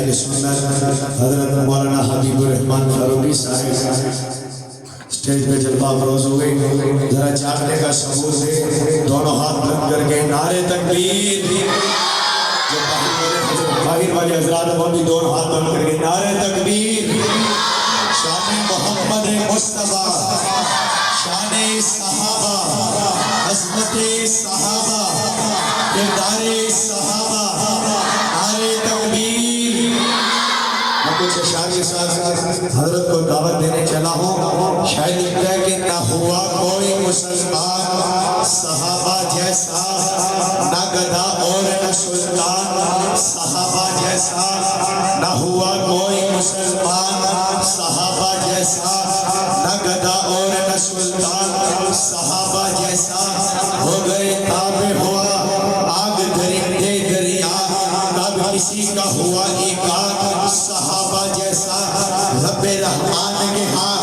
اہل سنت حضرت مولانا حبیب الرحمان فاروقی صاحب اسٹیج پہ جلوہ افروز ہوئے. ذرا چاہنے کا ثبوت دے, دونوں ہاتھ بلند کر کے نعرے تکبیر. جو باہر والے حضرات وہ بھی دونوں ہاتھ بلند کر کے نعرے تکبیر. شان محمد مصطفیٰ, شان صحابہ, عظمت صحابہ, کردار صحابہ, نعرے تکبیر. میں کچھ اشعار کے ساتھ حضرت کو دعوت دینے چلا ہوں. شاید لکھتا ہے کہ نہ ہوا کوئی مسلمان صحابہ جیسا, نہ گدھا اور نہ سلطان صحابہ جیسا. نہ ہوا کوئی مسلمان صحابہ جیسا, نہ گدھا اور نہ سلطان صحابہ جیسا. ہو گئے تابع ہوا آگ درندے دریا, تب کسی کا ہوا ایقات صحابہ جیسا. رب رحمان کے ہاں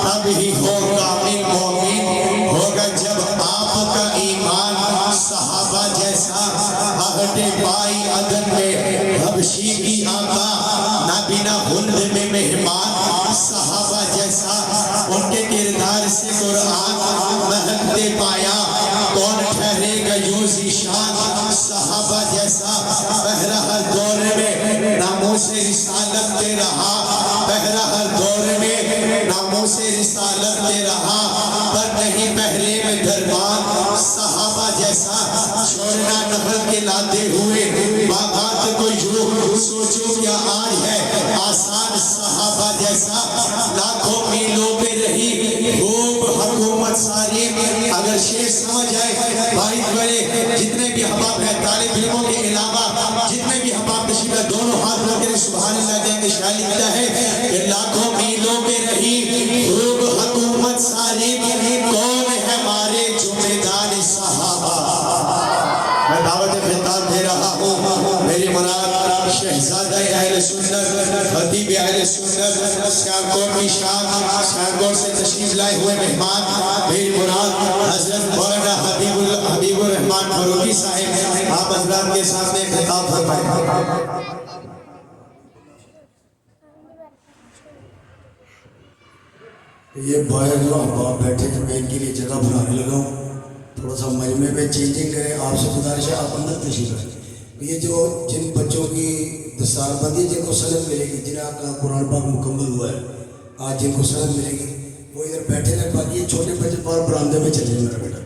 تب ہی ہو کامل مومن, ہوگا جب آپ کا ایمان صحابہ جیسا. آہٹ پائی عدن میں حبشی کی آقا, نہ بنا ہند میں مہمان صحابہ جیسا. ان کے کردار سے قرآن مہکتے پایا, کون ٹھہرے گا یوں ذیشان صحابہ جیسا. پہرا ہر دور میں ناموں سے رسالت دے رہا, پہرا ہر دور میں ناموں سے رسالت دے رہا, پر نہیں پہرے میں دربان صحابہ جیسا. چھوڑنا نفل کے لاتے ہوئے باغات کو یوں, سوچو کیا آج ہے آسان صحابہ جیسا. لاکھوں میلوں پہ رہی خوب حکومت ساری, اگر شیخ سمجھ آئے بھائی بڑے جتنے بھی حباب ہیں طالب علموں کے علاوہ جتنے بھی حباب تشریف ہے دونوں ہاتھ رکھ کر سبحان اللہ کہیں گے. شاعر لکھتا ہے کہ لاکھوں میلوں پہ رہی خوب حکومت ساری, کون ہے ہمارے ذمہ دار صحابہ. میں دعوت خطاب دے رہا ہوں, میری مراد شہزادہ اہل سنت, خطیب اہل سنت, سیالکوٹ کی شان, سیالکوٹ سے تشریف لائے ہوئے مہمان, میری مراد حضرت مولانا حبیب الرحمان فاروقی صاحب. آپ حضرات کے سامنے خطاب فرمائیں. یہ باہر جو احباب بیٹھے تھے میں ان کے لیے جگہ بنانے لگا ہوں, تھوڑا سا مجمع میں چینجنگ کریں. آپ سے گزارش ہے آپ اندر تشریف لائیں. یہ جو جن بچوں کی دستار بندی جن کو سند ملے گی, جنہیں کا قرآن پاک مکمل ہوا ہے آج جن کو سند ملے گی وہ ادھر بیٹھے رہے. باقی یہ چھوٹے بچے باہر برآمدے میں چلے میرا بیٹا,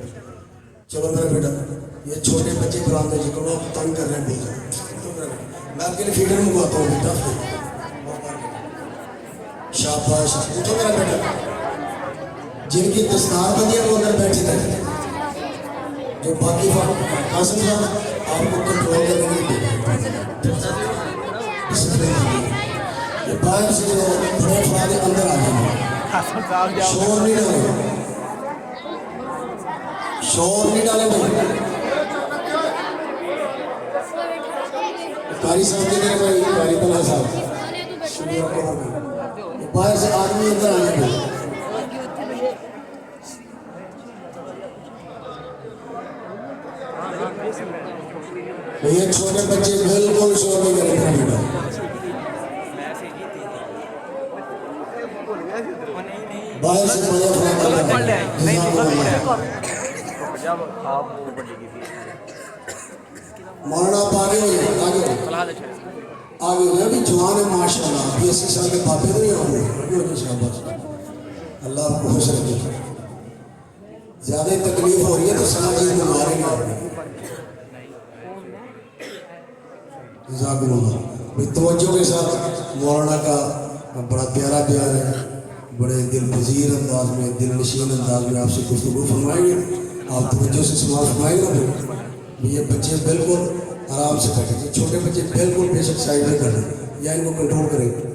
چلو میرا بیٹا. یہ چھوٹے بچے برآمدے جن کو تنگ کر رہے ہیں بہت, میں آپ کے لیے فکر منگواتا ہوں بیٹا. شاباش, اٹھو میرا بیٹا. جن کی دستار بندی ہے وہ ادھر بیٹھے رہے. جو باقی قاسم صاحب آپ کو کنٹرول کرنے کے لیے یہ باہر سے جو بڑے افراد اندر آ جائیں, شور نہیں ڈالیں, شور نہیں ڈالیں بھائی. قاری صاحب کے دے بھائی, قاری طلحہ صاحب باہر سے آدمی اندر آنے کو. یہ چھوٹے بچے بالکل شور نہیں کریں گے. باہر سے بڑے افراد مولانا آپ آگے ہوئے, آگے ہوئے. ابھی جوان ہے ماشاء اللہ, 80 سال کے پاپے تو نہیں ہوئے. شاباش, اللہ آپ کو خوش رکھے. زیادہ تکلیف ہو رہی ہے تو سمجھے مارے گا. جزاکم اللہ. توجہ کے ساتھ مولانا کا بڑا پیارا پیار ہے, بڑے دل پذیر انداز میں, دل نشین انداز میں آپ سے گفتگو فرمائیں گے. آپ توجہ سے سوال فرمائیں گے. یہ بچے بالکل آرام سے بیٹھیں, یہ چھوٹے بچے بالکل بے شک سائڈ میں کریں یا ان کو کنٹرول کریں.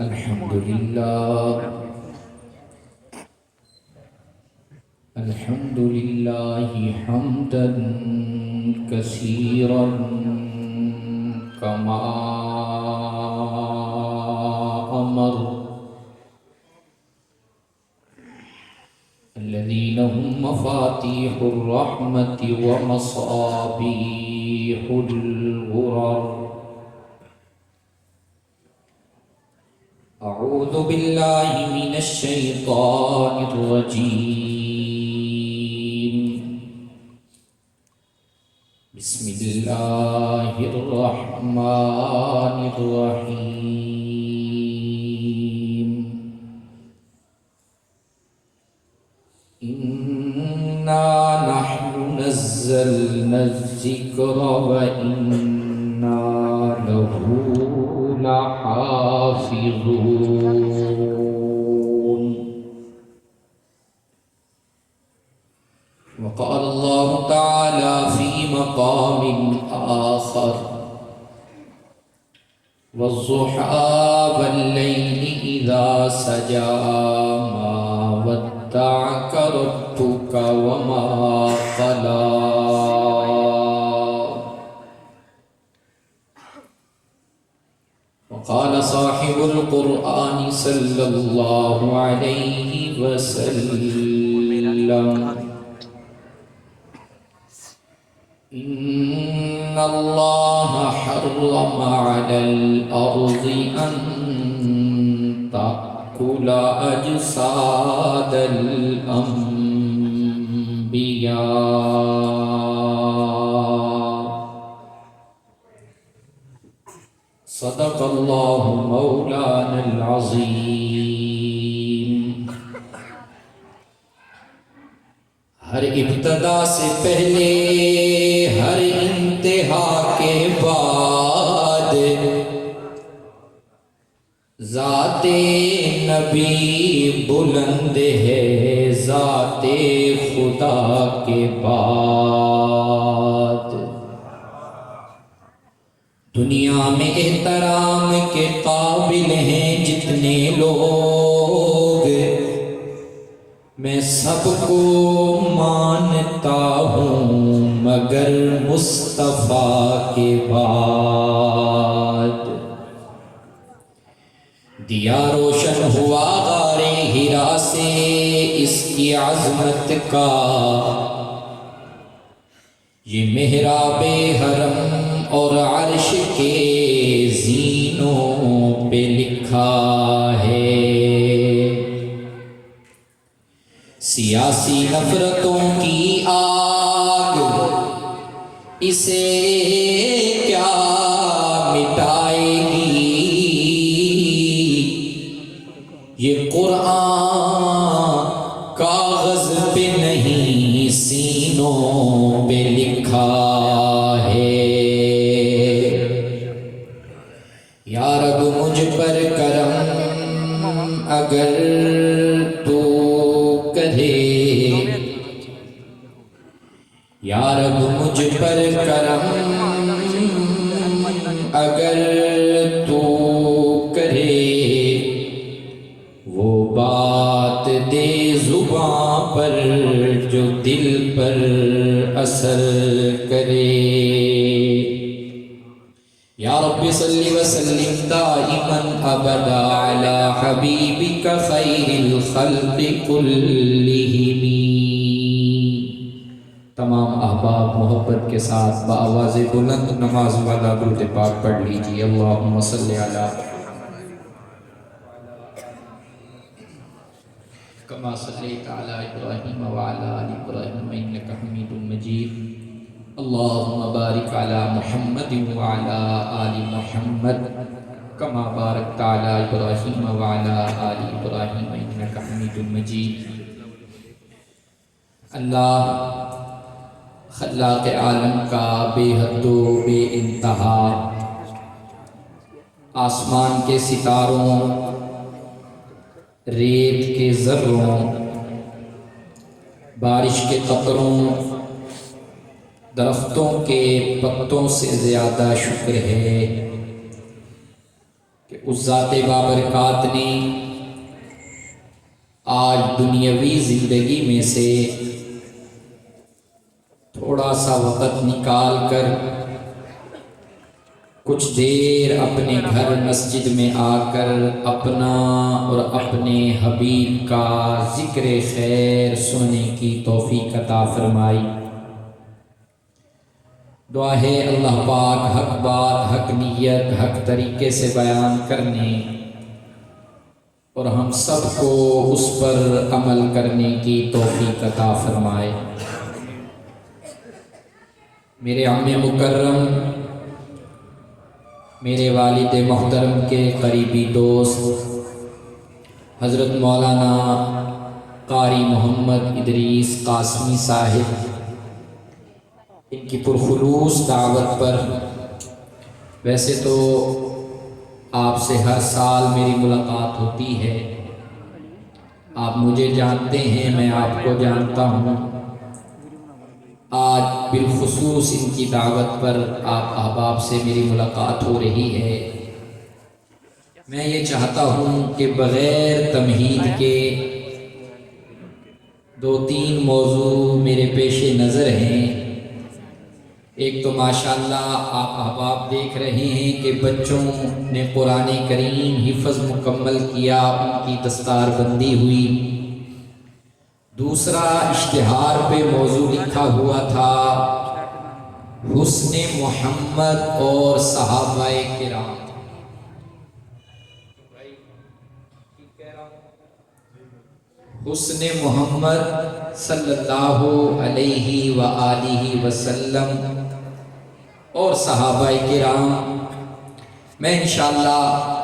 الحمد لله الحمد لله حمدا كثيرا كما أمر الذين هم مفاتيح الرحمة ومصابيح الغرر. أعوذ بالله من الشيطان الرجيم. بسم الله الرحمن الرحيم. إنا نحن نزلنا الذكر وإنا له لحافظون. وقال الله تعالى في مقام آخر: والضحى والليل إذا سجى ما ودعك ربك وما قلى. وقال صاحب القرآن صلى الله عليه وسلم: إن الله حرم على الأرض أن تأكل أجساد الأنبياء. صدق الله مولانا العظيم. ہر ابتدا سے پہلے ہر انتہا کے بعد ذات نبی بلند ہے ذات خدا کے بعد. دنیا میں احترام کے قابل ہیں جتنے لوگ، میں سب کو مانتا ہوں مگر مصطفیٰ کے بعد. دیا روشن ہوا غار ہرا سے اس کی عظمت کا، یہ محراب حرم اور عرش کے زینوں پہ لکھا ہے. سیاسی نفرتوں کی آگ اسے کیا مٹائے گی، یہ قرآن کاغذ پہ نہیں سینوں پہ لکھا ہے. یا رب مجھ پر کرم اگر تو کرے، یا رب مجھ پر کرم اگر تو کرے، وہ بات دے زباں پر جو دل پر اثر کرے. یا رب صلی وسلم دائما ابدا علی حبیبک خیر الخلق کلہم. تمام احباب محبت کے ساتھ بآواز بلند نماز والا درود پاک پڑھ لیجیے. اللہم صلی علی کما صلیت علی ابراہیم وعلی آل ابراہیم انک حمید مجید. اللہم بارک علی محمد وعلی آل محمد کما بارکت علی ابراہیم وعلی آل ابراہیم انک حمید مجید. اللہ خلاق عالم کا بے حد و بے انتہا آسمان کے ستاروں، ریت کے ذروں، بارش کے قطروں، درختوں کے پتوں سے زیادہ شکر ہے کہ اس ذات بابرکات نے آج دنیاوی زندگی میں سے تھوڑا سا وقت نکال کر کچھ دیر اپنے گھر مسجد میں آ کر اپنا اور اپنے حبیب کا ذکر خیر سننے کی توفیق عطا فرمائی۔ دعا ہے اللہ پاک حق بات، حق نیت، حق طریقے سے بیان کرنے اور ہم سب کو اس پر عمل کرنے کی توفیق عطا فرمائے۔ میرے عم مکرم، میرے والد محترم کے قریبی دوست حضرت مولانا قاری محمد ادریس قاسمی صاحب، ان کی پرخلوص دعوت پر ویسے تو آپ سے ہر سال میری ملاقات ہوتی ہے، آپ مجھے جانتے ہیں، میں آپ کو جانتا ہوں۔ آج بالخصوص ان کی دعوت پر آپ احباب سے میری ملاقات ہو رہی ہے۔ میں یہ چاہتا ہوں کہ بغیر تمہید کے دو تین موضوع میرے پیش نظر ہیں۔ ایک تو ماشاءاللہ آپ احباب دیکھ رہے ہیں کہ بچوں نے قرآن کریم حفظ مکمل کیا، ان کی دستار بندی ہوئی۔ دوسرا اشتہار پہ موضوع لکھا ہوا تھا حسن محمد اور صحابہ کرام۔ حسن محمد صلی اللہ علیہ وآلہ وسلم اور صحابہ کرام۔ میں انشاءاللہ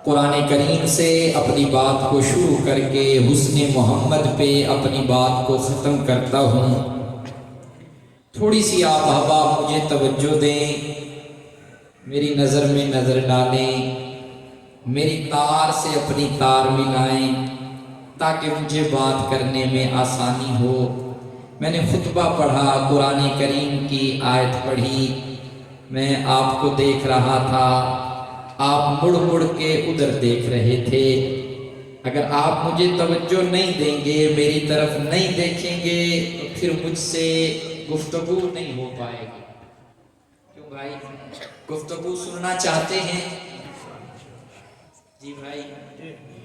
قرآن کریم سے اپنی بات کو شروع کر کے حسن محمد پہ اپنی بات کو ختم کرتا ہوں۔ تھوڑی سی آپ احباب مجھے توجہ دیں، میری نظر میں نظر ڈالیں، میری تار سے اپنی تار ملائیں تاکہ مجھے بات کرنے میں آسانی ہو۔ میں نے خطبہ پڑھا، قرآن کریم کی آیت پڑھی، میں آپ کو دیکھ رہا تھا، آپ مڑ مڑ کے ادھر دیکھ رہے تھے۔ اگر آپ مجھے توجہ نہیں دیں گے، میری طرف نہیں دیکھیں گے تو پھر مجھ سے گفتگو نہیں ہو پائے گی۔ کیوں بھائی، گفتگو سننا چاہتے ہیں؟ جی بھائی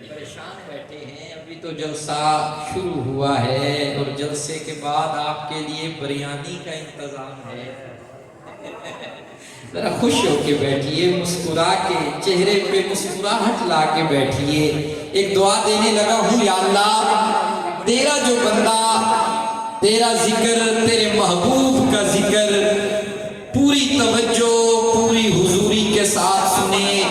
پریشان بیٹھے ہیں، ابھی تو جلسہ شروع ہوا ہے اور جلسے کے بعد آپ کے لیے بریانی کا انتظام ہے۔ ذرا خوش ہو کے بیٹھیے، مسکرا کے، چہرے پہ مسکراہٹ لا کے بیٹھیے۔ ایک دعا دینے لگا ہوں، یا اللہ تیرا جو بندہ تیرا ذکر، تیرے محبوب کا ذکر پوری توجہ، پوری حضوری کے ساتھ سنے۔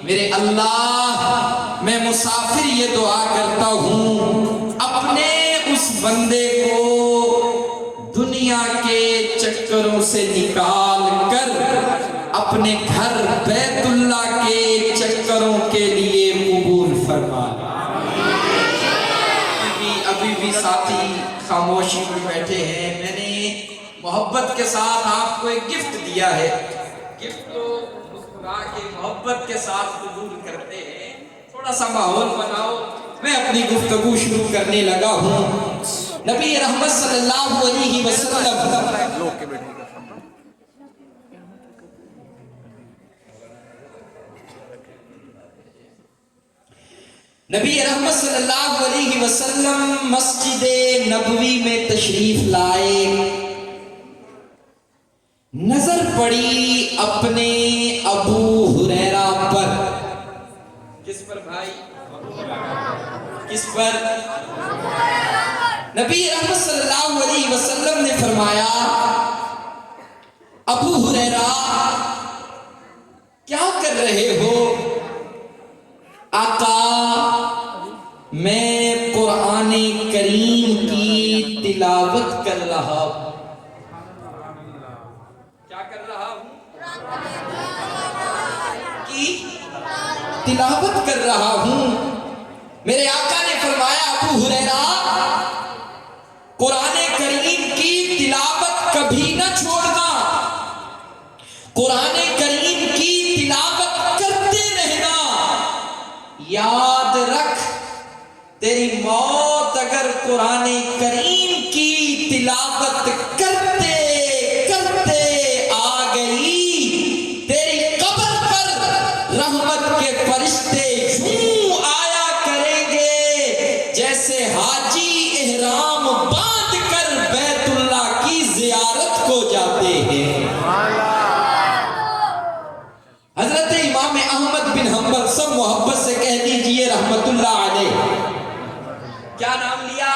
میرے اللہ، میں مسافر یہ دعا کرتا ہوں، اپنے اس بندے کو دنیا کے چکروں سے نکال کر اپنے گھر بیت اللہ کے چکروں کے لیے قبول فرما۔ ابھی بھی ساتھی خاموشی میں بیٹھے ہیں، میں نے محبت کے ساتھ آپ کو ایک گفٹ دیا ہے، گفٹ کو مسکرا کے محبت کے ساتھ قبول کرتے ہیں۔ تھوڑا سا ماحول بناؤ، میں اپنی گفتگو شروع کرنے لگا ہوں۔ نبی رحمت صلی اللہ علیہ وسلم نبی رحمت صلی اللہ علیہ وسلم مسجد نبوی میں تشریف لائے، نظر پڑی اپنے ابو ہریرہ پر۔ کس پر بھائی؟ کس پر؟ نبی رحمت صلی اللہ علیہ وسلم نے فرمایا، ابو ہریرہ کیا کر رہے ہو؟ آقا میں قرآن کریم کی تلاوت کر رہا ہوں۔ کیا کر رہا ہوں؟ کی تلاوت کر رہا ہوں۔ میرے آقا نے فرمایا، ابو ہریرہ قرآن کریم کی تلاوت کبھی نہ چھوڑنا، قرآن کریم کی تلاوت کرتے رہنا۔ یاد رکھ تیری موت اگر قرآن کریم کی تلاوت کرتے کرتے آ گئی، تیری قبر پر رحمت کے فرشتے یوں آیا کریں گے جیسے حاجی احرام باندھ کر بیت اللہ کی زیارت کو جاتے ہیں۔ حضرت امام احمد بن حنبل، سب محبت سے کہہ دیجئے رحمت اللہ علیہ۔ کیا نام لیا؟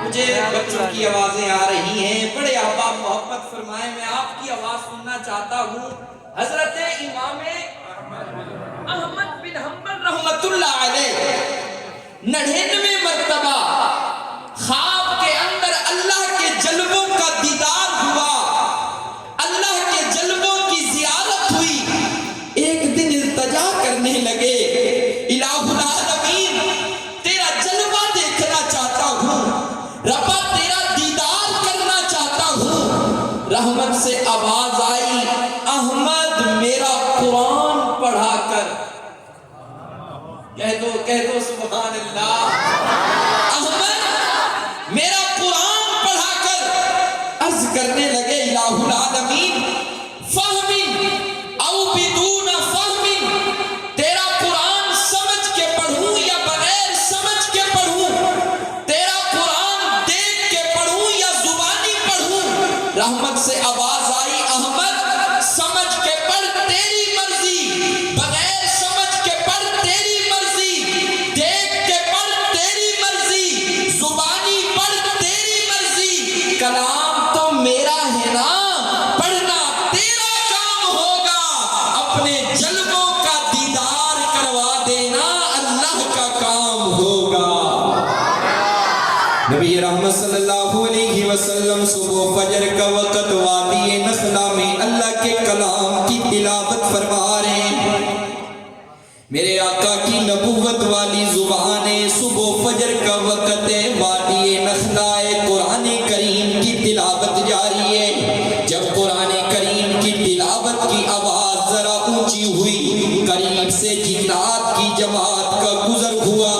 مجھے بچوں کی آوازیں آ رہی ہیں، بڑے احباب محبت فرمائیں، میں آپ کی آواز سننا چاہتا ہوں۔ حضرت امام احمد بن حنبل رحمت اللہ علیہ 99 مرتبہ خواب کے اندر اللہ کے جلووں کا دیدار ہوا، اللہ کے جلووں کی زیارت ہوئی۔ ایک دن التجا کرنے لگے، الہ العالمین تیرا جلوہ دیکھنا چاہتا ہوں، ربا تیرا دیدار کرنا چاہتا ہوں۔ رحمت سے آواز آئی، احمد میرا قرآن پڑھا کر۔ کہہ دو سبحان اللہ۔ احمد میرا قرآن پڑھا کر۔ عرض کرنے لگے الہ العالمین فہم او بدون فہم، تیرا قرآن سمجھ کے پڑھوں یا بغیر سمجھ کے پڑھوں، تیرا قرآن دیکھ کے پڑھوں یا زبانی پڑھوں۔ رحمت سے آواز آئی، احمد سمجھ کے پڑھ تیری مرضی، بغیر سمجھ کے پڑھ تیری مرضی، دیکھ کے پڑھ تیری مرضی، زبانی پڑھ تیری مرضی، کلام تو میرا ہے نا، پڑھنا تیرا کام ہوگا، اپنے جلووں کا دیدار کروا دینا اللہ کا کام ہوگا۔ نبی رحمت صلی اللہ علیہ وسلم صبح فجر کا وقت وادی نخلا میں اللہ کے کلام کی تلاوت فرما رہے ہیں۔ میرے آقا کی نبوت والی زبان، صبح فجر کا وقت ہے، وادی نخلا ہے، قرآن کریم کی تلاوت جاری ہے۔ جب قرآن کریم کی تلاوت کی آواز ذرا اونچی ہوئی، قریب سے جنات کی جماعت کا گزر ہوا۔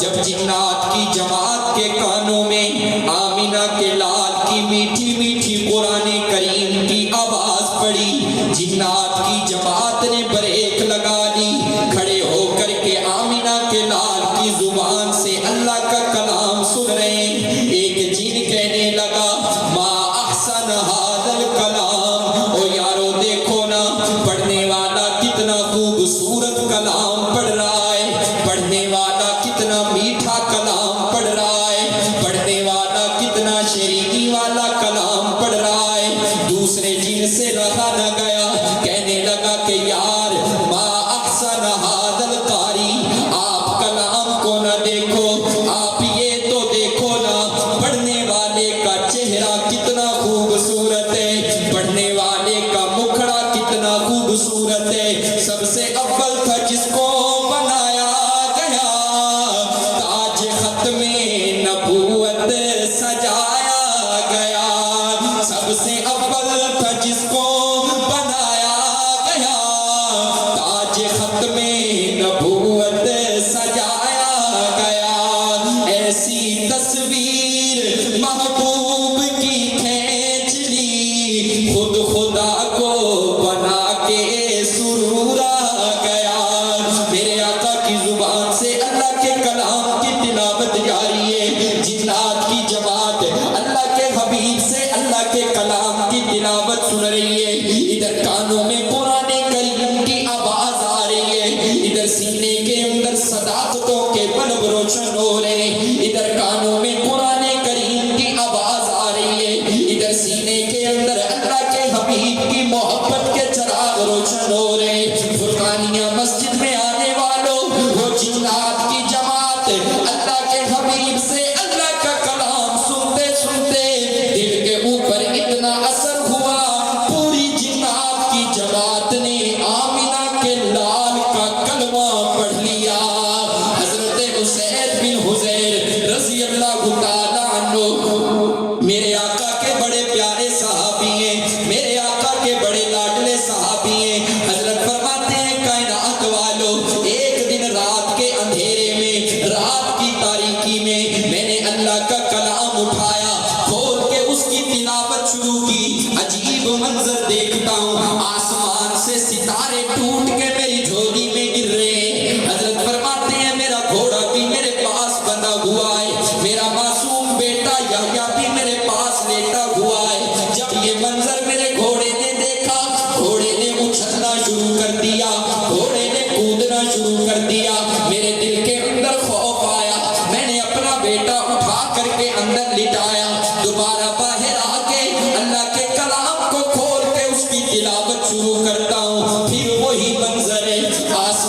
جب جنات کی جماعت کے کانوں میں آمینہ کے لال کی میٹھی میٹھی قرآن کریم کی آواز پڑی، جنات کی جماعت نے بریک لگا لی، کھڑے ہو کر کے آمینہ کے لال کی زبان سے اللہ کا کلام سن رہے ہیں۔ ایک جن کہنے لگا، ما احسن ھذا الکلام، او یارو دیکھو نا، پڑھنے والا کتنا خوبصورت کلام پڑھ رہا ہے، پڑھنے والا کتنا میٹھا کلام پڑھ رہا ہے، پڑھنے والا کتنا شیرینی والا کلام پڑھ رہا ہے۔ دوسرے جن سے رہا نہ گیا، کہنے لگا کہ یار ما احسن ھذا القاری، آپ کلام کو نہ دیکھو، آپ یہ تو دیکھو نا، پڑھنے والے کا چہرہ کتنا خوبصورت ہے، پڑھنے والے کا مکھڑا کتنا خوبصورت ہے۔ سب سے اول تھا جس کو بنایا گیا، تاج ختم نبوت سجایا گیا۔ سب سے اول تھا جس کو بنایا گیا، تاج ختم نبوت سجایا گیا۔ ایسی تصویر محبوب کی کھینچ لی، خود خدا کو بنا کے سرور آ گیا۔ میرے آقا کی زبان سے اللہ کے کلام کی تلاوت جاری ہے، جنات کی جماعت اللہ کے حبیب سے اللہ کے کلام کی تلاوت سن رہی ہے۔ ادھر کانوں میں قرآن کریم کی آواز آ رہی ہے، ادھر سینے کے اندر صداقتوں کے بلب روشن ہو رہے ہیں، ادھر کانوں میں قرآن کریم کی آواز آ رہی ہے، ادھر سینے کے اندر اللہ کے حبیب کی محبت کے چراغ روشن ہو رہے ہیں۔ فرقانیہ مسجد میں آنے والوں، وہ جنات کی جماعت اللہ کے حبیب سے اللہ کا کلام سنتے سنتے دل کے اوپر اتنا اثر ہوا، پوری جنات کی جماعت نے آمینہ کے لال کا کلمہ پڑھ لیا۔ حضرت اسید بن حضیر رضی اللہ تعالیٰ عنہ میرے آقا کے بڑے پیارے صحابی ہیں، میرے آقا کے بڑے لاڈلے صحابی ہیں۔ حضرت فرماتے ہیں کائنات والوں،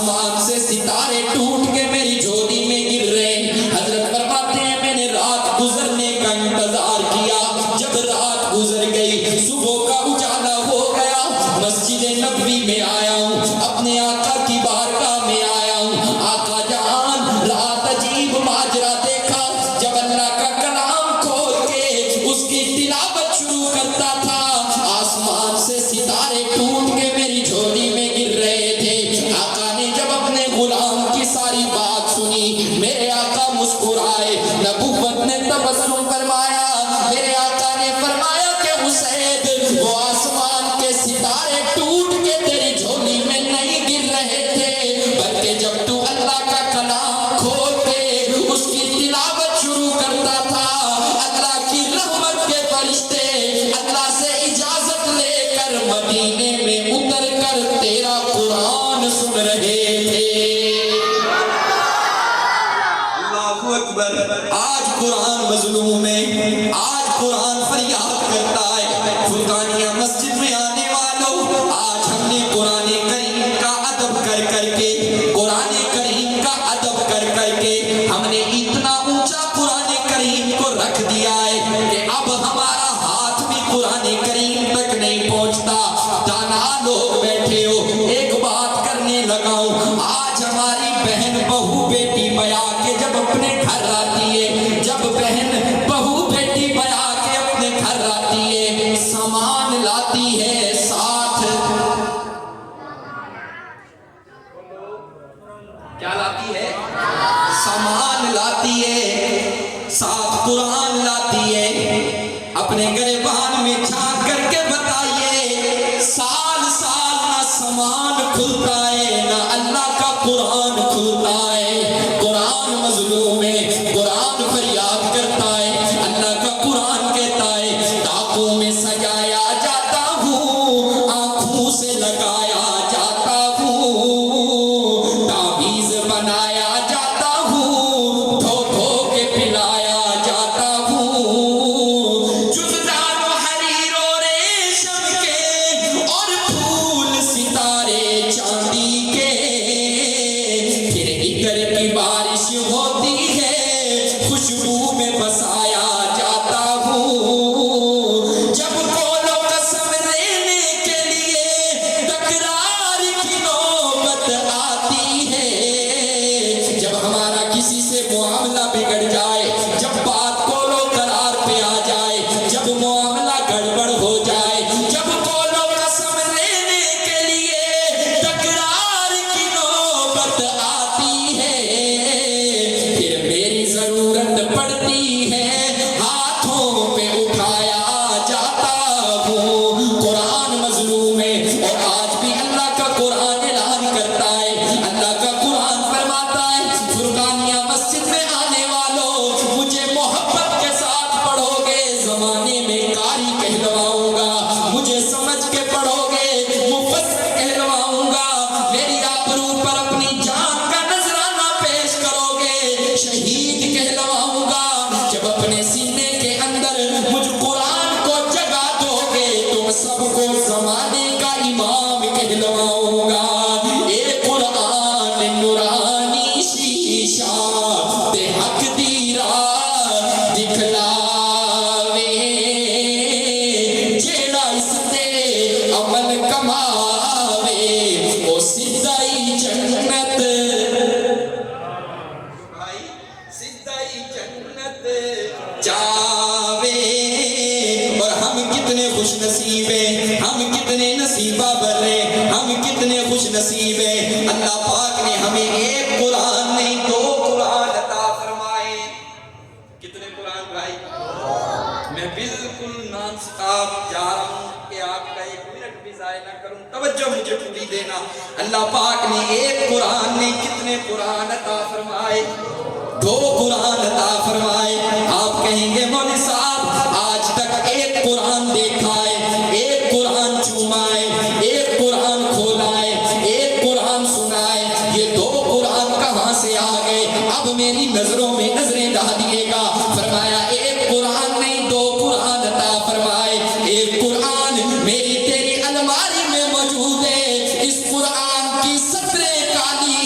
آسمان سے ستارے ٹوٹ کے میری جھولی میں گر رہے ہیں۔ حضرت فرماتے ہیں میں نے رات گزرنے کا انتظار کیا، جب رات گزر گئی صبح کا اجالا ہو گیا، مسجد نبوی میں آیا ہوں، اپنے آقا کی بارگاہ میں آیا ہوں۔ آقا جان رات عجیب ماجرا دیکھا، جب اللہ کا کلام کھول کے اس کی تلاوت شروع کرتا تھا، آسمان سے ستارے ٹوٹ کے میری جھولی میں گر رہے تھے۔ آقا نے جب اپنے غلام کی ساری بات سنی، میرے آقا مسکرائے، نبوت نے تبسم فرمایا، میرے آقا نے فرمایا کہ حسین وہ آسمان کے ستارے ٹوٹ کے تیری جھولی میں نہیں گر رہے تھے، بلکہ جب تو اللہ کا کلام کھول کے اس کی تلاوت شروع کرتا تھا، اللہ کی رحمت کے فرشتے اللہ سے اجازت لے کر مدینے میں اتر کر تیرا قرآن سن رہے تھے۔ اللہ اکبر۔ آج قرآن مظلوم ہے، آج قرآن فریاد کرتا ہے۔ فرقانیہ مسجد میں آنے والوں، آج ہم نے قرآن کریم کا ادب کر کر کے، قرآن کریم کا ادب کر کر کے ہم نے اتنا اونچا قرآن کریم کو رکھ دیا ہے کہ اب ہمارا ہاتھ بھی قرآن کریم تک نہیں پہنچتا۔ دانا لوگ بیٹھے ہو، ایک بات کرنے لگا ہوں، آج ہماری بہن بہو بیٹی بیا کے جب اپنے گھر آتی ہے، جب بہن بہو بیٹی بیا کے اپنے گھر آتی ہے، سامان لاتی ہے ساتھ، کیا لاتی ہے؟ سامان لاتی ہے ساتھ، قرآن لاتی ہے۔ اپنے گریبان میں جھانک کر کے بتائیے، سال سال نہ سامان کھلتا ہے نہ اللہ کا قرآن کھلتا ہے۔ قرآن مظلوم ہے، قرآن فریاد کرتا ہے، اللہ کا قرآن کہتا ہے ڈاکوں میں سجایا جاتا ہوں، آنکھوں سے لگایا جاتا ہوں، تعویذ بنایا جاتا ہوں، دھو دھو کے پلایا جاتا ہوں، جزدان و حریر و ریشم کے اور پھول ستارے چاندی کے، پھر عطر کی بارش ہوتی ہے، خوشبو میں بسایا جاتا ہوں، جب قول و قسم لینے کے لیے تکرار کی نوبت آتی ہے، جب ہمارا کسی سے معاملہ بگڑ جائے، جب بات قول و قرار پہ آ جائے، جب معاملہ گڑبڑ ہو جائے، جب قول و قسم لینے کے لیے تکرار کی نوبت آتی ہے، پھر میری ضرورت پڑتی ہے، ہاتھوں پہ اٹھایا جاتا ہوں۔ قرآن مظلوم ہے، اور آج بھی اللہ کا قرآن اعلان کرتا ہے، اللہ کا قرآن فرماتا ہے فرقانیہ مسجد میں آنے والوں، مجھے محبت کے ساتھ پڑھو گے، زمانے میں قاری کہلواؤں گا، مجھے سمجھ کے پڑھو گے، مفسر کہلواؤں گا، میری آبرو پر اپنی جان کا نذرانہ پیش کرو گے، شہید کہلواؤں گا، جب اپنے سینے کے اندر مجھ قرآن کو جگہ دو گے، تم سب کو زمانے کا امام کہلواؤں گا۔ اے قرآن نورانی شیشہ تے حق دی راہ دکھلاوے، جیڑا اس تے عمل کماوے، او سدھائی جنت، سدھائی جنت جاوے۔ اور ہم کتنے خوش نصیب ہیں، ہم کتنے نصیبہ برے، ہم کتنے خوش نصیب ہیں، اللہ پاک نے ہمیں ایک قرآن نہیں دو قرآن عطا فرمائے۔ کتنے قرآن بھائی؟ میں بالکل نان سٹاپ جا رہا ہوں کہ آپ کا ایک منٹ بھی ضائع نہ کروں، توجہ مجھے پوری دینا۔ اللہ پاک نے ایک قرآن نے کتنے قرآن عطا فرمائے؟ دو قرآن عطا فرمائے۔ آپ کہیں گے مولوی صاحب آج تک ایک قرآن دیکھا ہے، ایک قرآن چوما ہے، ایک قرآن کھولا ہے، ایک قرآن سنا ہے، یہ دو قرآن کہاں سے آ گئے؟ اب میری نظروں میں نظریں ڈال دیے گا۔ فرمایا ایک قرآن نہیں دو قرآن عطا فرمائے، ایک قرآن میری تیری الماری میں موجود ہے، اس قرآن کی سطریں کالی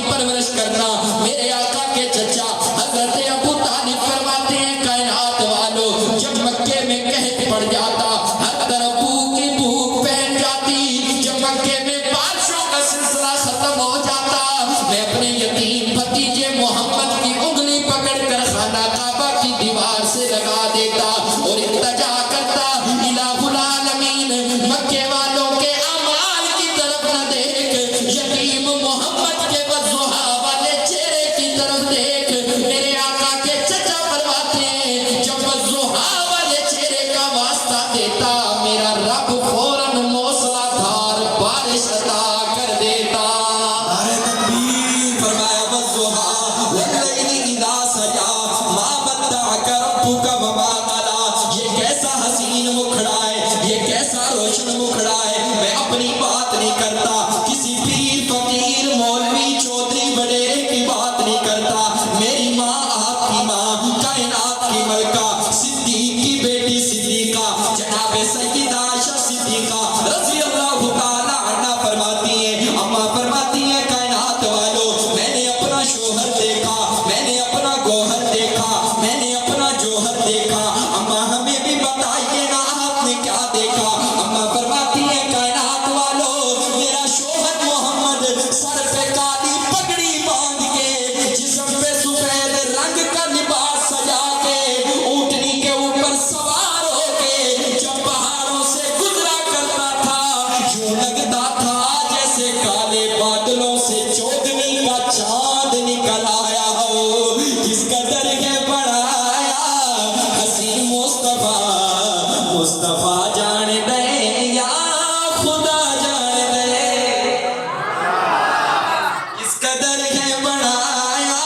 کی پرورش کرنا. میرے آقا کے چچا حضرت ابو طالب فرماتے ہیں کائنات والو جب مکے میں قحط پڑ جاتا ہر طرف بھوک کی بھوک پھیل جاتی, جب مکے میں بارشوں کا سلسلہ ختم ہو جاتا, میں اپنے یتیم بھتیجے محمد کی انگلی پکڑ کر خانہ کعبہ کی دیوار سے لگا دیتا اور التجا کرتا الہ العالمین مکے والوں کے اعمال کی طرف نہ دیکھ, یتیم محمد کے والضحیٰ والے چہرے کی طرف دیکھ. میرے آقا کے چچا فرماتے ہیں جب والضحیٰ والے چہرے کا واسطہ دیتا میرا رب فوراً موسلا دھار بارش عطا کر دیتا. نعرہ تکبیر. فرمایا والضحیٰ واللیل اذا سجا ما ودعک ربک وما قلی. یہ کیسا حسین مکھڑا ہے, یہ کیسا روشن مکھڑا ہے. میں اپنی بات نہیں کرتا, کسی پیر فقیر مولوی چودھری وڈیرے کی بات نہیں کرتا. میری ماں آپ کی ماں کائنات کی ملکہ صدیق کی بیٹی صدیقہ جناب سیدہ عائشہ صدیقہ رضی اللہ تعالی عنہ فرماتی ہیں, اماں فرماتی ہیں کائنات والو میں نے اپنا شوہر دیکھا, میں نے اپنا گوہر دیکھا, میں نے اپنا جوہر دیکھا. اماں ہمیں بھی بتائیے نا آپ نے کیا دیکھا. اماں فرماتی ہیں کائنات والو میرا شوہر محمد سر پہ کالی پگڑی باندھ کے جسم پہ سفید رنگ کا لباس سجا کے اونٹنی کے اوپر سوار ہو کے جب پہاڑوں سے گزرا کرتا تھا یوں لگتا تھا جیسے کالے بادلوں سے چودھویں کا چاند نکل آیا ہو. کس قدر ہے بڑھایا حسین مصطفیٰ, مصطفیٰ جان دے یا خدا جان دے. کس قدر ہے بڑھایا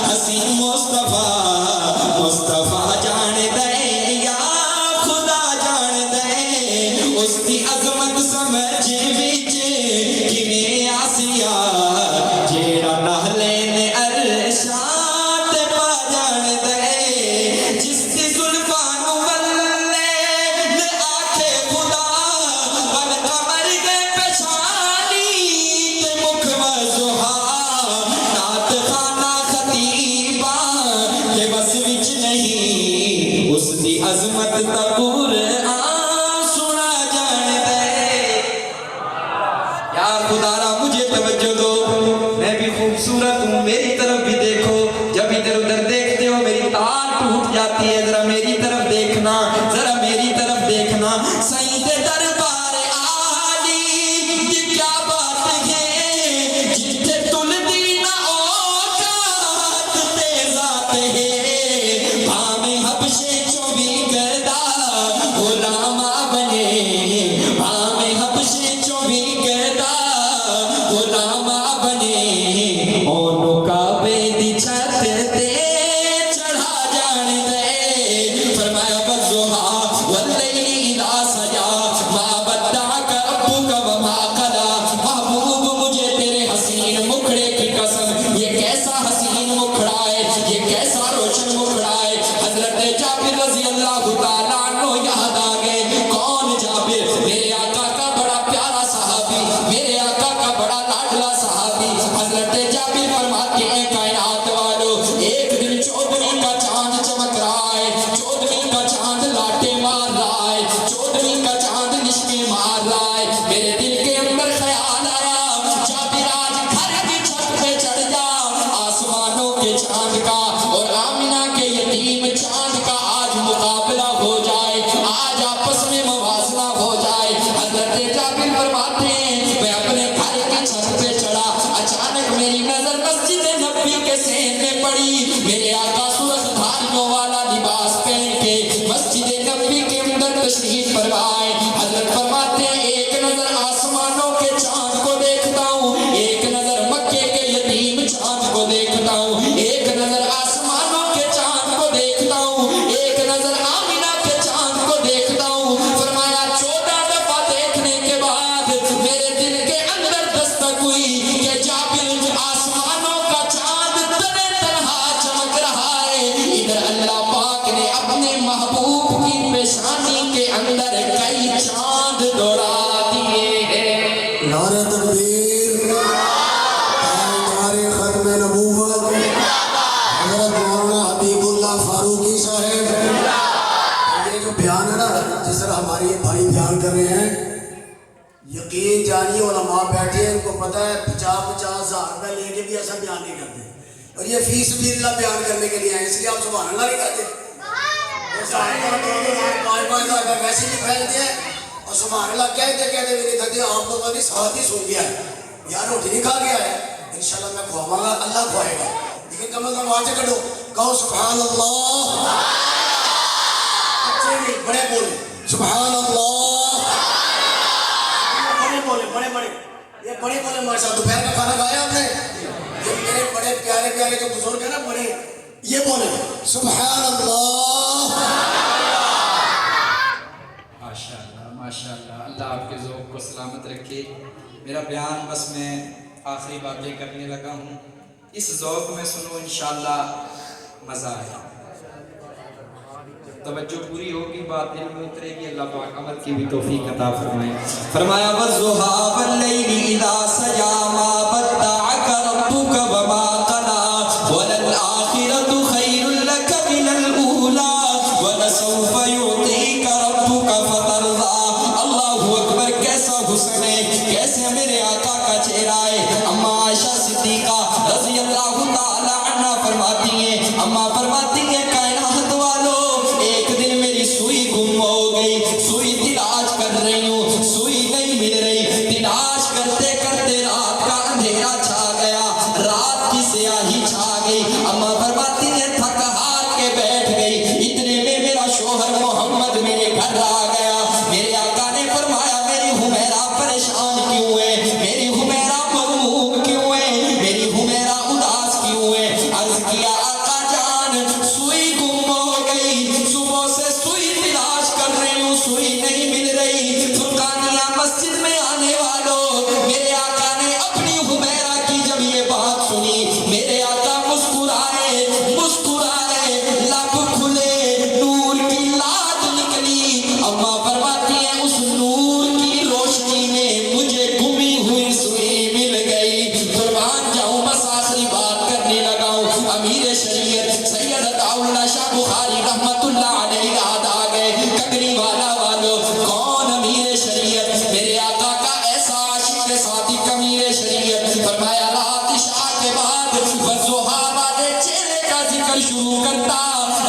حسین مصطفیٰ, مصطفیٰ جان دے یا خدا جان دے. اس کی عظمت سمجھ وچ کنے آسیا جیڑا نہلین ارشاد پا جان دے. جس کی زلفان ولے نے آنکھیں خدا ول قمر دے پچھانی تے مکھ والضحیٰ نعت خانہ خطیباں کے بس وچ نہیں اس دی عظمت دا قرآن سنا جان دے. یا خدا را مجھے توجہ دو, میں بھی خوبصورت ہوں, میری طرف بھی دیکھو. جب ادھر ادھر دیکھتے ہو میری تار ٹوٹ جاتی ہے, ذرا میری طرف دیکھنا, ذرا میری طرف دیکھنا. سید دربار عالی دی کیا بات ہے جتھے تل دی نہ اوقات تے ذات ہے. بھامے حبشے چوں بھی گردا غلام بنے, بھامے حبشے چوں بھی گردا غلام بنے. اونوں کعبے دی چھت تے چڑھا جان دے. فرمایا والضحیٰ واللیل اذا سجا ما ودعک ربک وما قلی. محبوب مجھے تیرے حسین مکھڑے کی قسم, یہ کیسا حسین مکھڑا ہے, یہ کیسا روشن مکھڑا ہے. حضرت جابر رضی اللہ تعالیٰ عنہ یاد آ گئے. کون جابر؟ میرے آقا کا بڑا پیارا صحابی, میرے آقا کا بڑا لاڈلا صحابی. حضرت جابر فرماتے ہیں کائنات والو ایک دن چودھویں کا چاند چمک رہا ہے, چودھویں کا چاند لاٹے مار رہا ہے, چودھویں کا چاند لشکے مار رہا ہے. میرے دل کے اندر خیال آیا جابر آج گھر کی چھت پہ چڑھ جا, آسمانوں کے چاند کا اور آمنہ کے یتیم چاند کا آج مقابلہ ہو جائے, آج آپس میں موازنہ ہو جائے. حضرت جابر فرماتے ہیں میں اپنے گھر کی چھت پہ چڑھا, اچانک میری نظر مسجد نبوی کے صحن میں پڑی. میرے آقا سرخ دھاریوں والا لباس پہن کے مسجد نبوی کے اندر تشریف فرمائے. حضرت فرماتے ہیں ایک نظر آسمانوں کے چاند کو دیکھتا ہوں, ایک نظر مکے کے یتیم چاند کو دیکھتا ہوں, ایک نظر آسمانوں کے چاند کو دیکھتا ہوں, ایک نظر آمنہ کے چاند کو دیکھتا ہوں. فرمایا 14 دفعہ دیکھنے کے بعد میرے دل کے اندر دستک ہوئی کہ جابر آسمانوں کا چاند تنہا چمک رہا ہے, ادھر اللہ پاک پتہ ہے 50-50 ہزار روپے لے کے بھی ایسا بیان نہیں کرتے, اور یہ فی سبیل اللہ بیان کرنے کے لیے آئے, اس لیے آپ سبحان اللہ نہیں کہتے. ویسے بھی پھیلتے ہیں اور سبحان اللہ کہتے کہتے بھی نہیں تھکتے. آپ کو تو نہیں ساتھ ہی سن گیا ہے یار, روٹی نہیں کھا گیا ہے, انشاءاللہ میں کھواؤں گا, اللہ کھوائے گا, لیکن کم از کم آواز کٹو, کہو سبحان اللہ. اچھے نہیں بڑے بولے سبحان اللہ, بڑے بولے بڑے بڑے, یہ بڑے بولے ماشاء اللہ. دوپہر کا کھانا کھایا آپ نے؟ یہ میرے بڑے پیارے پیارے جو بزرگ ہیں نا بڑے, یہ بولے سبحان اللہ. ماشاءاللہ اللہ آپ کے ذوق کو سلامت رکھے. میرا بیان بس میں آخری باتیں کرنے لگا ہوں, اس ذوق میں سنو انشاءاللہ مزہ آئے, توجہ پوری ہوگی, بات دل میں اترے گی. اللہ پاک عمل کی بھی توفیق عطا فرمائے. فرمایا وَالضُّحَىٰ وَاللَّيْلِ إِذَا سَجَىٰ مَا وَدَّعَكَ رَبُّكَ وَمَا قَلَىٰ وَلَلْآخِرَةُ خَيْرٌ لَكَ مِنَ الْأُولَىٰ وَلَسَوْفَ يُعْطِيكَ رَبُّكَ فَتَرْضَىٰ. اللہ اکبر, کیسا حسن ہے, کیسے میرے آقا کا چہرہ ہے. اما عائشہ صدیقہ رضی اللہ تعالی عنہ فرماتی ہیں, اما فرماتی ہیں کائنات والو, ایک دن میری سوئی گم ہو گئی, سوئی تلاش کر رہی ہوں, سوئی نہیں مل رہی, تلاش کرتے کرتے رات کا اندھیرا چھا گیا, رات کی سیاہی چھا گئی. اما فرماتی ہیں تھک ہار کے بیٹھ گئی, اتنے میں میرا شوہر محمد میرے گھر آ گیا. میرے آقا نے فرمایا میری حمیرہ پریشان کیوں ہے, میری حمیرہ مغموم کیوں ہے, میری حمیرہ اداس کیوں ہے. عرض کیا آقا جان سوئی گم ہو گئی, صبح سے سوئی تلاش کر رہی ہوں, سوئی نہیں مل رہی. فرقانیہ مسجد میں آنے والوں, میرے آقا نے اپنی حمیرہ کی جب یہ بات سنی, میرے آقا مسکرائے مسکرائے, لب کھلے, نور کی لات نکلی. اما فرماتی ہیں اس نور کی روشنی میں مجھے گمی ہوئی سوئی مل گئی. قربان جاؤں, بس آخری بات کرنے لگا ہوں. امیر شریعت سید عطاءاللہ شاہ بخاری رحمت اللہ علیہ یاد آ گئے. ککری والا والوں, کون امیر شریعت, میرے آقا کا ایسا عاشق ساتھی امیر شریعت. فرمایا رات عشاء کے بعد والضحیٰ والے چہرے کا ذکر شروع کرتا,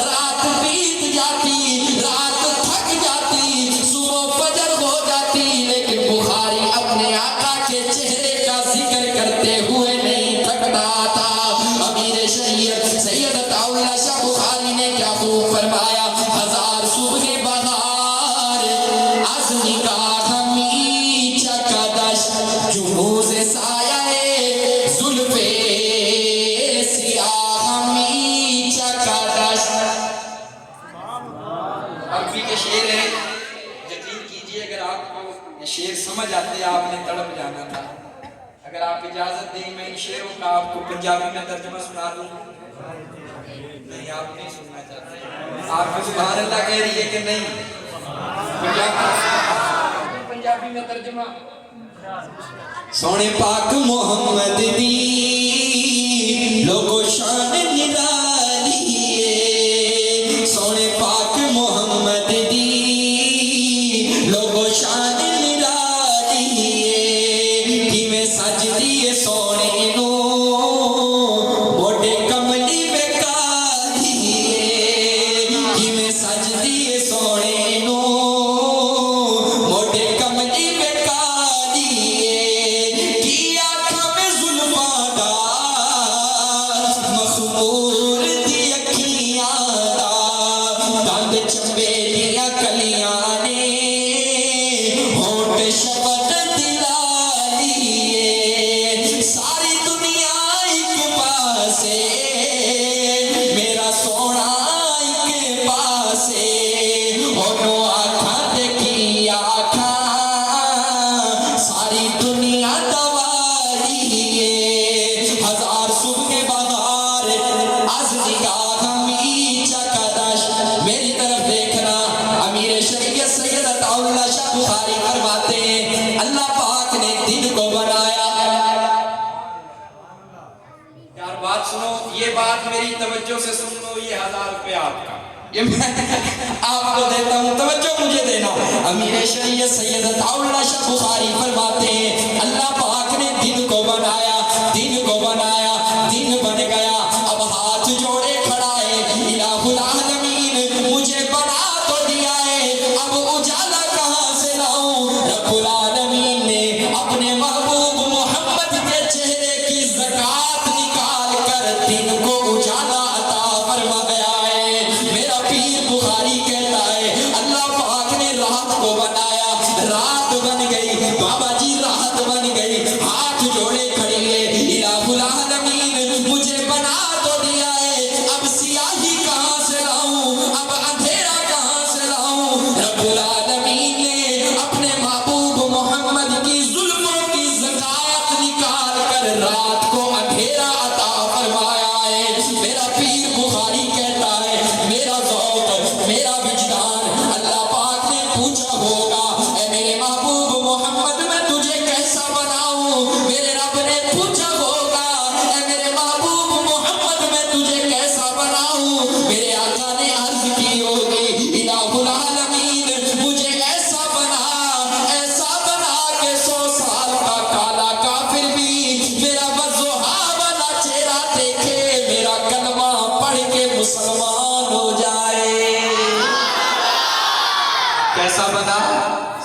رات بیت جاتی, رات تھک جاتی, صبح فجر ہو جاتی, لیکن بخاری اپنے آقا کے چہرے کا ذکر کرتے ہوئے نہیں تھکتا تھا. امیر شریعت سید عطاءاللہ شاہ بخاری نے کیا خوب فرمایا, ہزار صبح بہار از نگاہ می چکدش, جموز سایہ زلف سیاہ می چکدش. عربی کے شعر ہے, یقین کیجئے اگر آپ کو یہ شعر سمجھ آتے آپ نے تڑپ جانا تھا. اگر آپ اجازت دیں میں ان شعروں کا آپ کو پنجابی میں ترجمہ سنا دوں. نہیں آپ نہیں سننا چاہتے, آپ کو سبحان اللہ کہہ رہی ہے کہ نہیں, پنجابی میں ترجمہ. سونے پاک محمد دی لوگو شان نرالی ہے, سونے پاک محمد دی لوگو شان نرالی ہے. کہ میں سج دیے سونے نو موٹے کملی بیکاری ہے, کہ میں سج دیے سونے نو موٹے کملی بیکاری ہے. کی آنکھوں میں ظلماں دا مخمور دی اکھیاں دا, دند چنبیلیاں کلیاں نے ہونٹ شبت دلالی ہے. ساری دنیا ایک پاسے, میرا سونا ایک پاسے, ہونوں آنکھاں تے کی آنکھاں, ساری دنیا دوالی ہے. ہزار صبح بہار از نگاہ می چکدش. میری طرف دیکھنا, امیر شریعت سید عطاءاللہ شاہ بخاری فرماتے ہیں اللہ پاک نے دن کو بنایا. یار بات سنو, یہ بات میری توجہ سے سن لو, یہ 1000 روپے آپ کا, یہ میں آپ کو دیتا ہوں, توجہ مجھے دینا. امیر شریعت سید عطاءاللہ شاہ بخاری فرماتے ہیں اللہ پاک نے دن کو دن کو اجالا عطا فرمایا ہے. میرا پیر بخاری کہتا ہے اللہ پاک نے رات کو بنایا, رات بن گئی, بابا جی رات بن گئی, ہاتھ جوڑے کھڑی ہے, الہ العالمین مجھے بنا تو دیا ہے, اب سیاہی کہاں سے لاؤں, اب اندھیرا کہاں سے لاؤں. رب العالمین نے اپنے محبوب محمد کی زلفوں کی زکات نکال کر رات کو اندھیرا عطا فرمایا ہے. میرا پیر بخاری کہتا ہے میرا ذوق میرا وجدان, اللہ پاک نے پوچھا ہوگا اے میرے محبوب محمد میں تجھے کیسا بناؤں. میرے رب نے پوچھا ہوگا اے میرے محبوب محمد میں تجھے کیسا بناؤں. میرے آقا نے عرض کی ہوگی الہ العالمین مجھے ایسا بنا کہ 100 سال کا کالا کافر بھی میرا وضحا والا چہرہ دیکھے, میرا کلمہ پڑھ کے مسلمان ہو جائے. کیسا بنا؟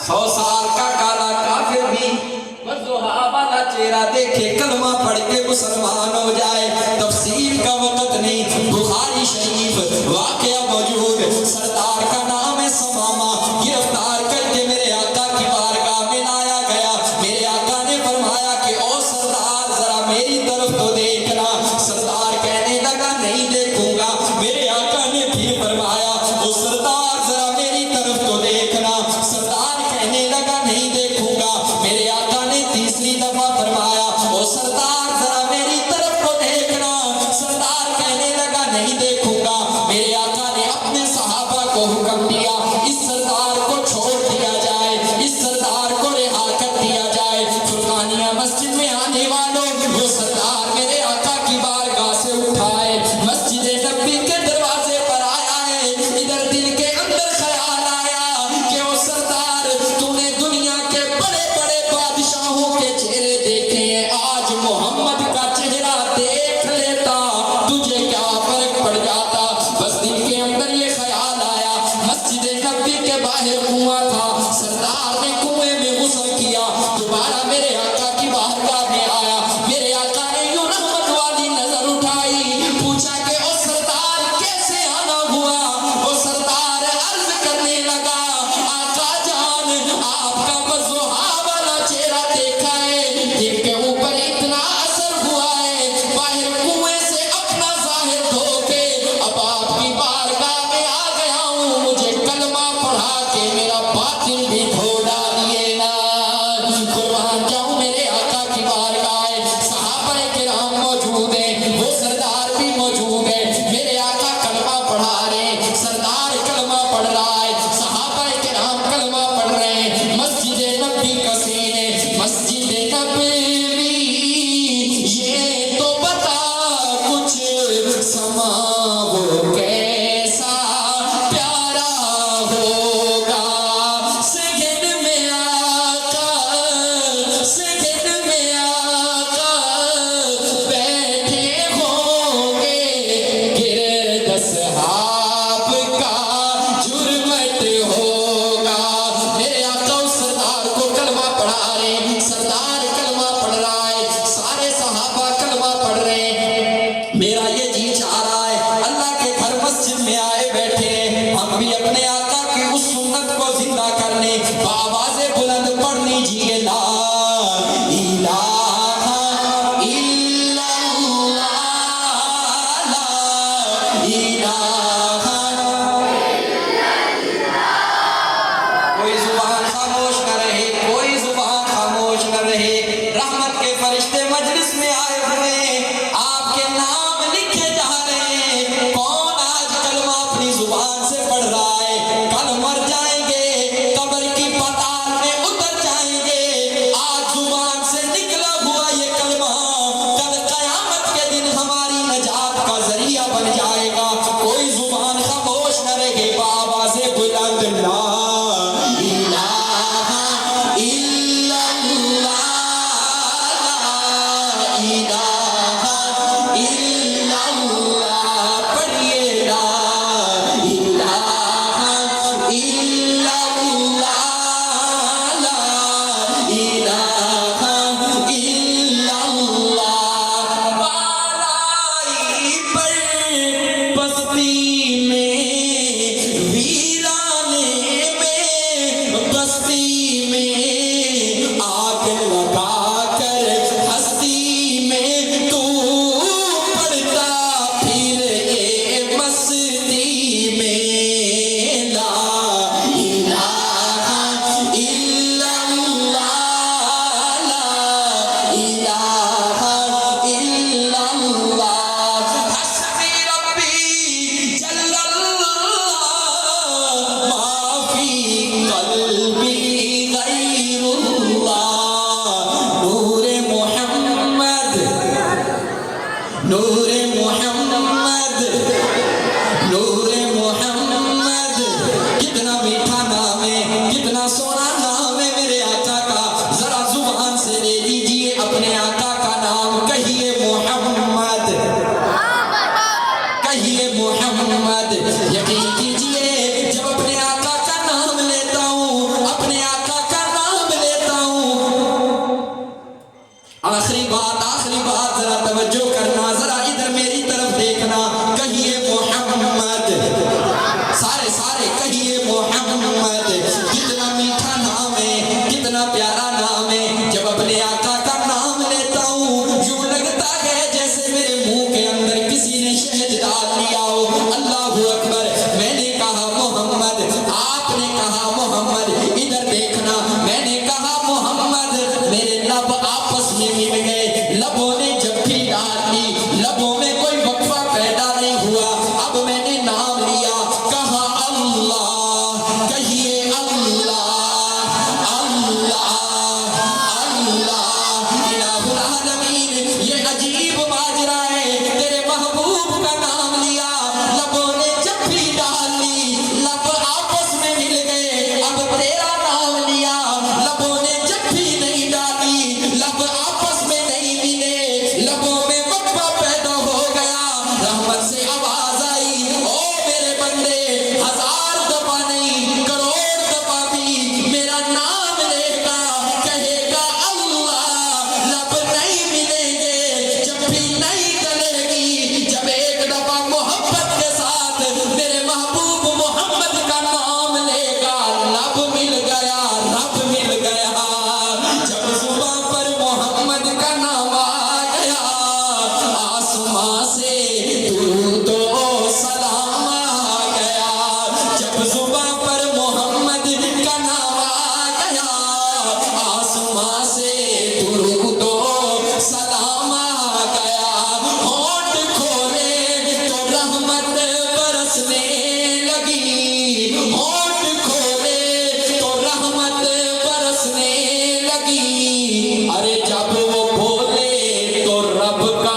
100 سال کا کالا کافر بھی وضحا والا چہرہ دیکھے, کلمہ پڑھ کے مسلمان ہو جائے. تفسیر کا وقت نہیں, بخاری شریف واقعہ موجود. سردار کا نام ہے سمامہ, گرفتار کر کے میرے آقا کی بارگاہ میں لایا گیا. میرے آقا نے فرمایا کہ او سردار ذرا میری طرف تو دیکھنا. سردار کہنے لگا نہیں دیکھوں گا. میرے آقا نے پھر فرمایا او سردار ذرا میری طرف تو دیکھنا. سردار کہنے لگا نہیں دیکھوں گا. میرے آقا نے تیسری دفعہ فرمایا او سردار ذرا میری طرف تو دیکھنا. سردار کہنے لگا نہیں دیکھوں گا. میرے آقا نے اپنے صحابہ کو حکم دیا اس سردار کو چھوڑ دیا جائے, اس سردار کو رہا کر دیا جائے. فرقانیہ مسجد میں آنے والوں وہ سردار میرے آقا کی بارگاہ سے اٹھائے, مسجد نبی کے دروازے پر آیا ہے. ادھر دل کے اندر خیال آیا کہ او سردار تو نے دنیا کے بڑے بڑے بادشاہوں کے چہرے دیکھے ہیں, آج محمد کا چہرہ دیکھ لیتا تجھے کیا فرق پڑ جاتا. بس دل کے اندر یہ خیال آیا. مسجد نبی کے باہر کنواں تھا, سردار نے کنویں میں غسل کیا, دوبارہ میرے آقا کی بارگاہ میں آیا. میرے آقا نے یوں رحمت والی نظر اٹھائی, پوچھا کہ او سردار کیسے آنا ہوا. وہ سردار عرض کرنے لگا آقا جان آپ کا وضحا والا چہرہ دیکھا ہے, دل کے اوپر اتنا اثر ہوا ہے, باہر کنویں سے اپنا ظاہر دھو کے اب آپ کی بارگاہ میں آ گیا ہوں. مجھے کلمہ پڑھا کے میرا باطن بھی دھو ڈالیے نا. قربان جاؤں میرے آقا کی بارگاہ ہے, صحابہ کرام موجود ہیں, وہ سردار بھی موجود ہے. میرے آقا کلمہ پڑھا رہے ہیں, سردار کلمہ پڑھ رہا ہے, صحابہ کرام کلمہ پڑھ رہے ہیں. مسجد نبی کا سین ہے, مسجد نبوی یہ تو بتا کچھ سما وہ کیسا پیارا ہوگا. سجن میں آقا بیٹھے ہوں گے, گرد اصحاب کا جرمٹ ہوگا. میرے آقا اس سردار کو کلمہ پڑھا رہے ہیں, سردار کلمہ پڑھ رہا ہے, سارے صحابہ کلمہ پڑھ رہے ہیں. میرا یہ جی چاہ رہا ہے اللہ کے گھر مسجد میں آئے بیٹھے ہیں, ہم بھی اپنے آقا کی اس سنت کو زندہ کرنے بآواز بلند پڑھ لیجیے لا الہ الا اللہ, لا الہ. کوئی زبان خاموش نہ رہے, کوئی زبان خاموش نہ رہے. رحمت کے فرشتے مجلس میں آئے ہوئے, آپ کے نام لکھے بستی میں ویرانے میں بستی میں آگ لگا کر ہستی میں تو پڑتا پھر یہ مستی میں لا الہ الا اللہ لا الہ الا اللہ حسبی ربی جل اللہ ما فی قلبی غیر اللہ نور محمد نور محمد نور محمد کتنا میٹھا نام ہے کتنا سونا نام ہے میرے آقا کا ذرا زبان سے لے لیجئے اپنے آقا کا نام کہیے محمد کہیے محمد یقین کیجئے جب اپنے آقا کا نام لیتا ہوں اپنے آقا کا نام لیتا ہوں آخری بات ذرا توجہ کرنا ذرا ادھر میری طرف دیکھنا کہیے محمد سارے کہیے محمد کتنا میٹھا نام ہے کتنا پیارا نام ہے جب اپنے آقا کا نام لیتا ہوں یوں لگتا ہے جیسے میرے منہ کے اندر کسی نے شہد ڈال لیا ہو اللہ اکبر میں نے کہا محمد آپ نے کہا محمد ادھر دیکھنا میں نے کہا محمد میرے لب آپس میں مل گئے لبوں نے جب بھی ڈال لی لبوں میں کوئی وقفہ پیدا نہیں ہوا اب میں نے نام لیا کہا اللہ کہیے اللہ اللہ اللہ الہ العالمین یہ عجیب ماجرا ہے تیرے محبوب کا نام لیا لبوں نے جب بھی ڈال لی لب آپس میں مل گئے اب تیرا نام لیا لبوں نے جب بھی نہیں ڈالی لب آپس میں نہیں ملے لبوں میں وقفہ پیدا ہو گیا رحمت سے آواز آئی او میرے بندے ہزار دفعہ نہیں کروڑ دفعہ بھی میرا نام لے گا کہے گا اللہ لب نہیں ملیں گے جب بھی نہیں گلے گی جب ایک دفعہ محبت کے ساتھ میرے محبوب محمد کا نام لے گا لب مل گیا رب مل گیا جب زباں پر محمد کا نام آ گیا آسماں سے درود و سلام آ گیا جب زباں پر محمد کا نام آ گیا آسماں سے درود و سلام آ گیا ہونٹ کھولے تو رحمت برسنے لگی ہونٹ کھولے تو رحمت برسنے لگی ارے جب وہ بولے تو رب کا